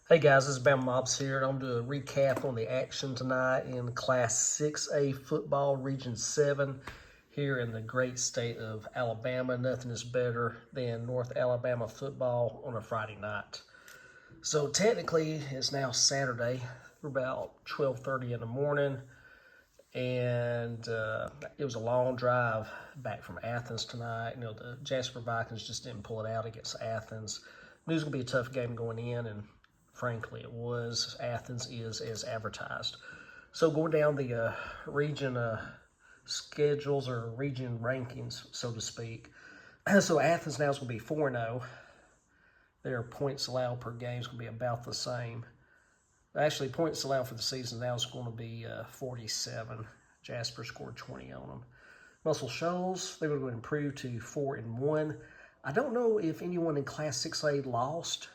Hey guys, this is Bama Mobs here, and I'm doing a recap on the action tonight in Class 6A football, Region 7, here in the great state of Alabama. Nothing is better than North Alabama football on a Friday night. So technically, it's now Saturday. We're about 12:30 in the morning, and it was a long drive back from Athens tonight. You know, the Jasper Vikings just didn't pull it out against Athens. Knew it was going to be a tough game going in, and frankly, it was. Athens is as advertised. So going down the region schedules or region rankings, so to speak. So Athens now is going to be 4-0. Their points allowed per game is going to be about the same. Actually, points allowed for the season now is going to be 47. Jasper scored 20 on them. Muscle Shoals, they were going to improve to 4-1. I don't know if anyone in Class 6A lost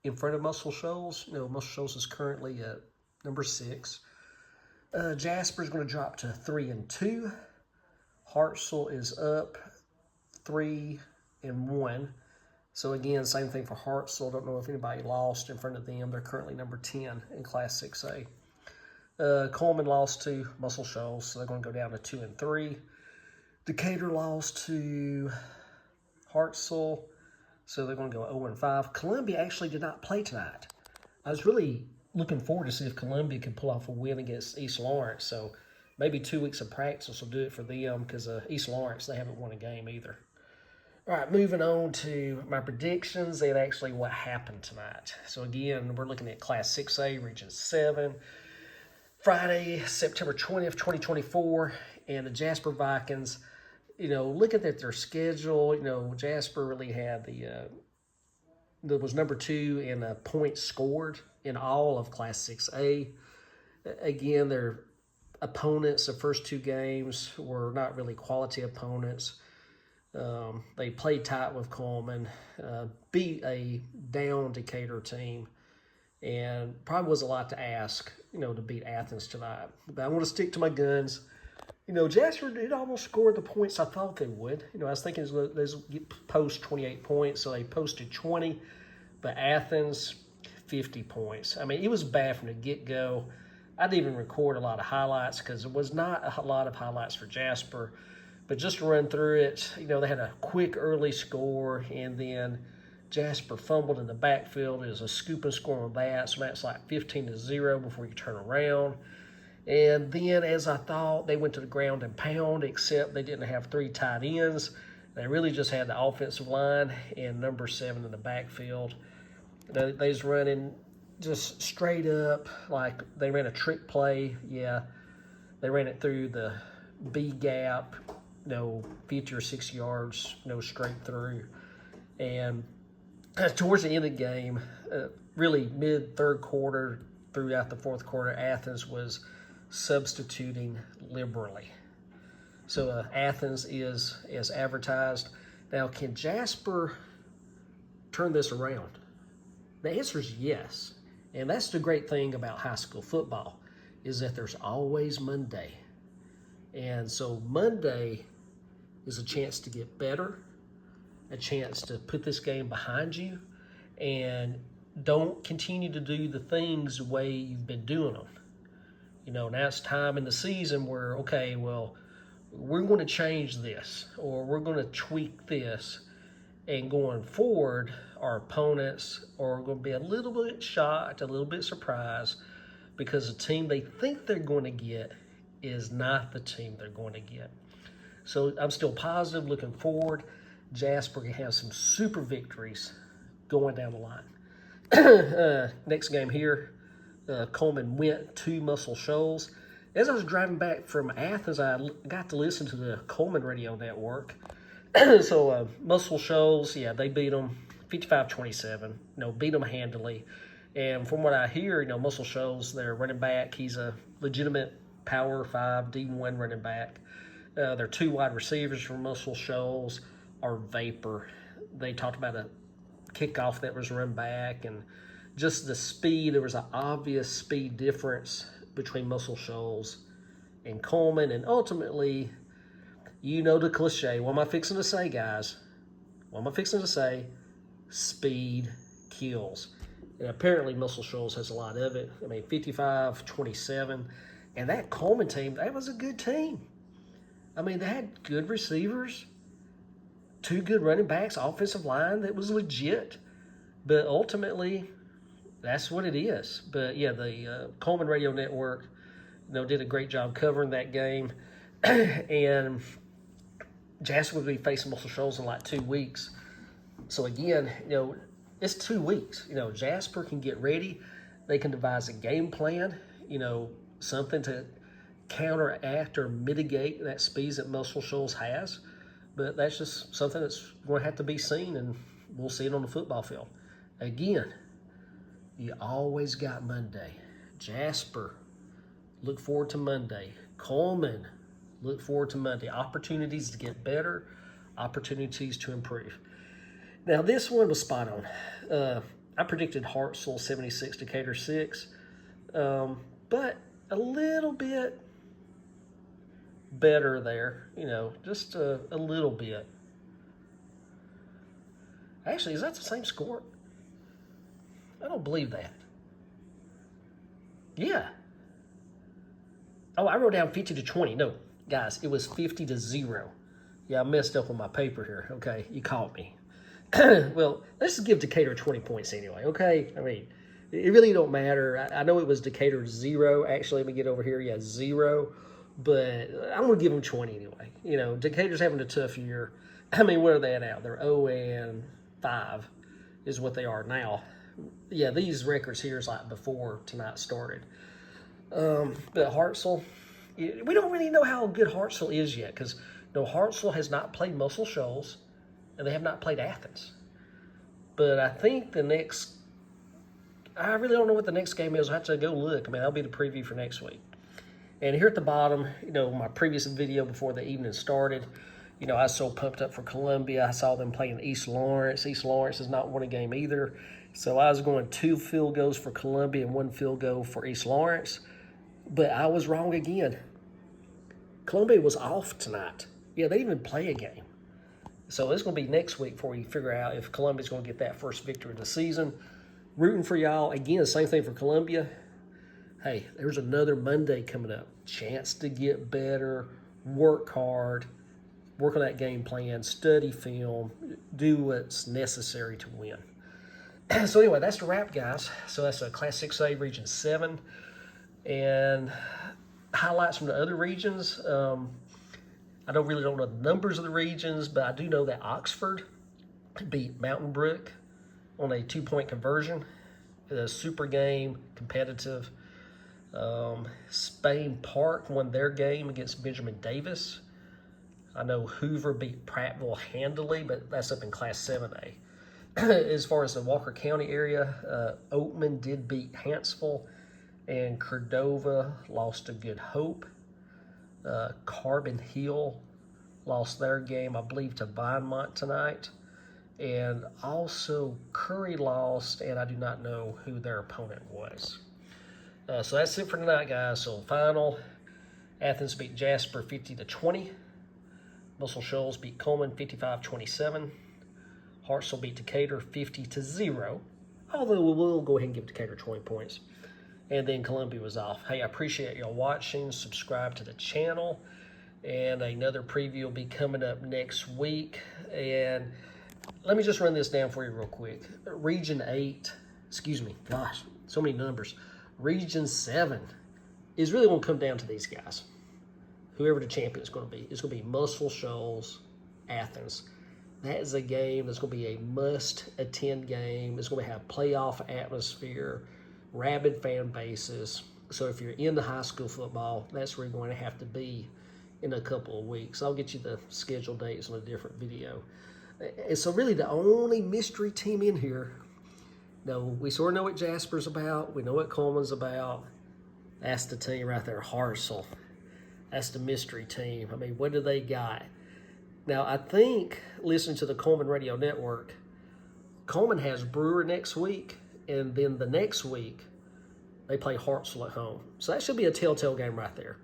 in front of Muscle Shoals. You know, Muscle Shoals is currently at number 6. Jasper is going to drop to 3-2. Hartselle is up 3-1. So again, same thing for Hartselle. Don't know if anybody lost in front of them. They're currently number 10 in Class 6A. Coleman lost to Muscle Shoals, so they're going to go down to 2-3. Decatur lost to Hartselle, so they're going to go 0-5. Columbia actually did not play tonight. I was really looking forward to see if Columbia could pull off a win against East Lawrence. So maybe 2 weeks of practice will do it for them because East Lawrence, they haven't won a game either. All right, moving on to my predictions and actually what happened tonight. So again, we're looking at Class 6A, Region 7. Friday, September 20th, 2024, and the Jasper Vikings, you know, looking at their schedule, you know, Jasper really had that was number 2 in points scored in all of Class 6A. Again, their opponents, the first 2 games were not really quality opponents. They played tight with Coleman, beat a down Decatur team, and probably was a lot to ask, you know, to beat Athens tonight. But I want to stick to my guns. You know, Jasper did almost score the points I thought they would. You know, I was thinking they'd post 28 points, so they posted 20. But Athens, 50 points. I mean, it was bad from the get-go. I didn't even record a lot of highlights because there was not a lot of highlights for Jasper. But just to run through it, you know, they had a quick early score, and then Jasper fumbled in the backfield. It was a scoop and score on that, so that's like 15-0 before you turn around. And then, as I thought, they went to the ground and pound, except they didn't have 3 tight ends. They really just had the offensive line and number 7 in the backfield. They was running just straight up, like they ran a trick play. Yeah, they ran it through the B gap, 50 or 60 yards, straight through. And towards the end of the game, really mid-third quarter, throughout the fourth quarter, Athens was substituting liberally. So Athens is as advertised. Now, can Jasper turn this around? The answer is yes. And that's the great thing about high school football, is that there's always Monday. And so Monday is a chance to get better, a chance to put this game behind you, and don't continue to do the things the way you've been doing them. You know, now it's time in the season where, okay, well, we're going to change this, or we're going to tweak this, and going forward, our opponents are going to be a little bit shocked, a little bit surprised, because the team they think they're going to get is not the team they're going to get. So I'm still positive, looking forward. Jasper can have some super victories going down the line. Next game here, Coleman went to Muscle Shoals. As I was driving back from Athens, I got to listen to the Coleman radio network. So Muscle Shoals, yeah, they beat them 55-27. Beat them handily. And from what I hear, Muscle Shoals, their running back, he's a legitimate Power 5 D1 running back. Their 2 wide receivers from Muscle Shoals are vapor. They talked about a kickoff that was run back, and just the speed. There was an obvious speed difference between Muscle Shoals and Coleman, and ultimately, the cliche. What am I fixing to say, guys? What am I fixing to say? Speed kills. And apparently Muscle Shoals has a lot of it. I mean, 55-27. And that Coleman team, that was a good team. I mean, they had good receivers, 2 good running backs, offensive line that was legit. But ultimately, that's what it is. But yeah, the Coleman Radio Network, did a great job covering that game. And Jasper will be facing Muscle Shoals in like 2 weeks. So again, it's 2 weeks. Jasper can get ready. They can devise a game plan, something to counteract or mitigate that speed that Muscle Shoals has. But that's just something that's going to have to be seen, and we'll see it on the football field. Again, you always got Monday. Jasper, look forward to Monday. Coleman, look forward to Monday. Opportunities to get better, opportunities to improve. Now, this one was spot on. I predicted Hartselle 76, Decatur 6, but a little bit better there, just a little bit. Actually, is that the same score? I don't believe that. Yeah. Oh, I wrote down 50-20. No, guys, it was 50-0. Yeah, I messed up on my paper here. Okay, you caught me. Well, let's just give Decatur 20 points anyway, okay? I mean, it really don't matter. I know it was Decatur 0. Actually, let me get over here. Yeah, 0. But I'm going to give them 20 anyway. Decatur's having a tough year. I mean, where are they at now? They're 0-5 is what they are now. Yeah, these records here is like before tonight started. But Hartselle, we don't really know how good Hartselle is yet because Hartselle has not played Muscle Shoals and they have not played Athens. But I think I really don't know what the next game is. I have to go look. I mean, that'll be the preview for next week. And here at the bottom, my previous video before the evening started, I was so pumped up for Columbia. I saw them playing East Lawrence. East Lawrence has not won a game either. So I was going 2 field goals for Columbia and 1 field goal for East Lawrence. But I was wrong again. Columbia was off tonight. Yeah, they didn't even play a game. So it's going to be next week before we figure out if Columbia's going to get that first victory of the season. Rooting for y'all. Again, same thing for Columbia. Hey, there's another Monday coming up. Chance to get better, work hard, work on that game plan, study film, do what's necessary to win. So anyway, that's the wrap, guys. So that's a Class 6A Region 7. And highlights from the other regions. I don't know the numbers of the regions, but I do know that Oxford beat Mountain Brook on a 2-point conversion. A super game, competitive. Spain Park won their game against Benjamin Davis. I know Hoover beat Prattville handily, but that's up in Class 7A. As far as the Walker County area, Oatman did beat Hanceville, and Cordova lost to Good Hope. Carbon Hill lost their game, I believe, to Vinemont tonight. And also Curry lost, and I do not know who their opponent was. So that's it for tonight, guys. So final, Athens beat Jasper 50-20. Muscle Shoals beat Coleman 55-27. Hartselle beat Decatur 50-0. Although we will go ahead and give Decatur 20 points. And then Columbia was off. Hey, I appreciate y'all watching. Subscribe to the channel. And another preview will be coming up next week. And let me just run this down for you real quick. Region 8, excuse me, gosh, so many numbers. Region 7 is really going to come down to these guys. Whoever the champion is going to be. It's going to be Muscle Shoals, Athens. That is a game that's going to be a must-attend game. It's going to have playoff atmosphere, rabid fan bases. So if you're into high school football, that's where you're going to have to be in a couple of weeks. I'll get you the scheduled dates on a different video. And so really the only mystery team in here, we sort of know what Jasper's about. We know what Coleman's about. That's the team right there, Hartselle. That's the mystery team. I mean, what do they got? Now, I think, listening to the Coleman Radio Network, Coleman has Brewer next week, and then the next week, they play Hartselle at home. So that should be a telltale game right there.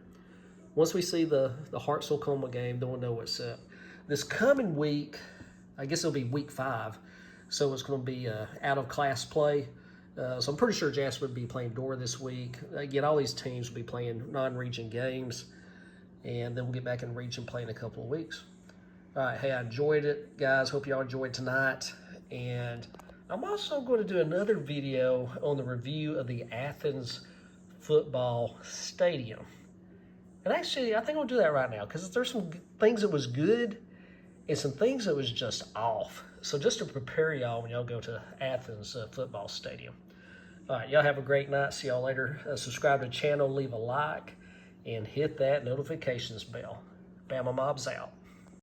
Once we see the Hartselle-Coleman game, then we'll know what's up. This coming week, I guess it'll be week 5, so it's going to be out-of-class play. So I'm pretty sure Jasper would be playing Dora this week. Again, all these teams will be playing non-region games, and then we'll get back in region play in a couple of weeks. All right, hey, I enjoyed it, guys. Hope y'all enjoyed tonight. And I'm also going to do another video on the review of the Athens football stadium. And actually, I think I'll do that right now because there's some things that was good and some things that was just off. So just to prepare y'all when y'all go to Athens football stadium. All right, y'all have a great night. See y'all later. Subscribe to the channel, leave a like, and hit that notifications bell. Bama Mob's out.